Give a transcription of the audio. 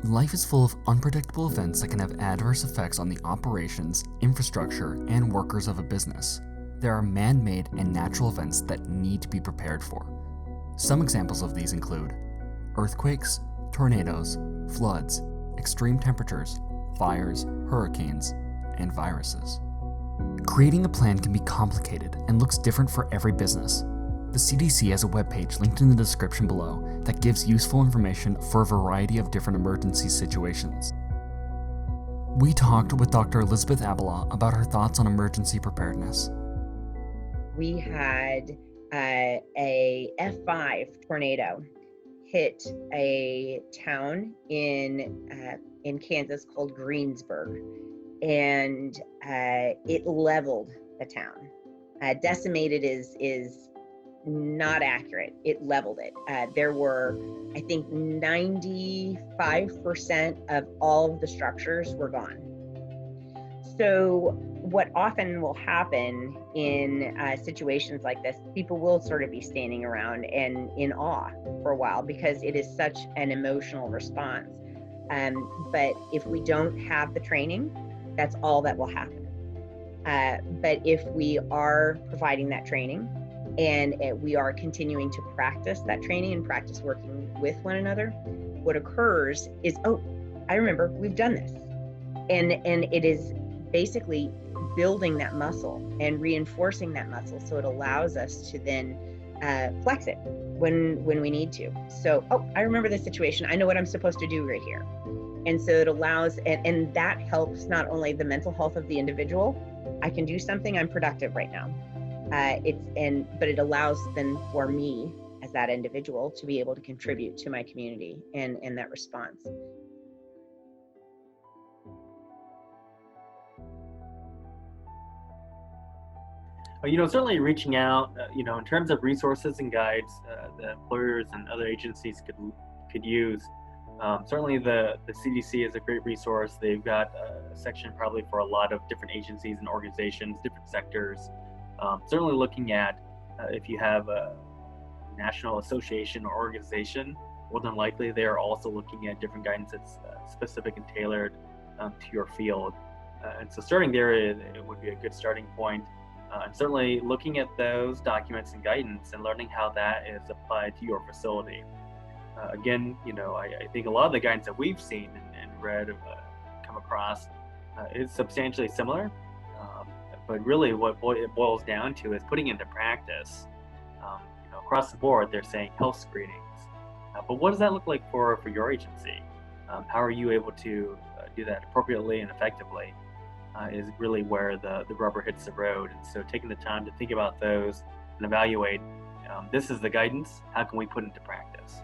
Life is full of unpredictable events that can have adverse effects on the operations, infrastructure, and workers of a business. There are man-made and natural events that need to be prepared for. Some examples of these include earthquakes, tornadoes, floods, extreme temperatures, fires, hurricanes, and viruses. Creating a plan can be complicated and looks different for every business. The CDC has a webpage linked in the description below that gives useful information for a variety of different emergency situations. We talked with Dr. Elizabeth Ablah about her thoughts on emergency preparedness. We had a F5 tornado hit a town in Kansas called Greensburg, and it leveled the town. Decimated is not accurate. It leveled it. There were, I think, 95% of all of the structures were gone. So what often will happen in situations like this, people will sort of be standing around and in awe for a while because it is such an emotional response. But if we don't have the training, that's all that will happen. But if we are providing that training and we are continuing to practice that training and practice working with one another, what occurs is, oh, I remember, we've done this. And it is basically building that muscle and reinforcing that muscle so it allows us to then flex it when we need to. So, oh, I remember this situation. I know what I'm supposed to do right here. And so it allows, and that helps not only the mental health of the individual, I can do something, I'm productive right now. But it allows then for me as that individual to be able to contribute to my community and that response. Certainly reaching out, in terms of resources and guides that employers and other agencies could use. Certainly the CDC is a great resource. They've got a section probably for a lot of different agencies and organizations, different sectors. Certainly looking at if you have a national association or organization, more than likely they're also looking at different guidance that's specific and tailored to your field. And so starting there, it would be a good starting point. And certainly looking at those documents and guidance and learning how that is applied to your facility. Again, I think a lot of the guidance that we've seen and read, come across, is substantially similar. But really what it boils down to is putting into practice. Across the board, they're saying health screenings. But what does that look like for your agency? How are you able to do that appropriately and effectively? Is really where the rubber hits the road. And so taking the time to think about those and evaluate, this is the guidance, how can we put it into practice?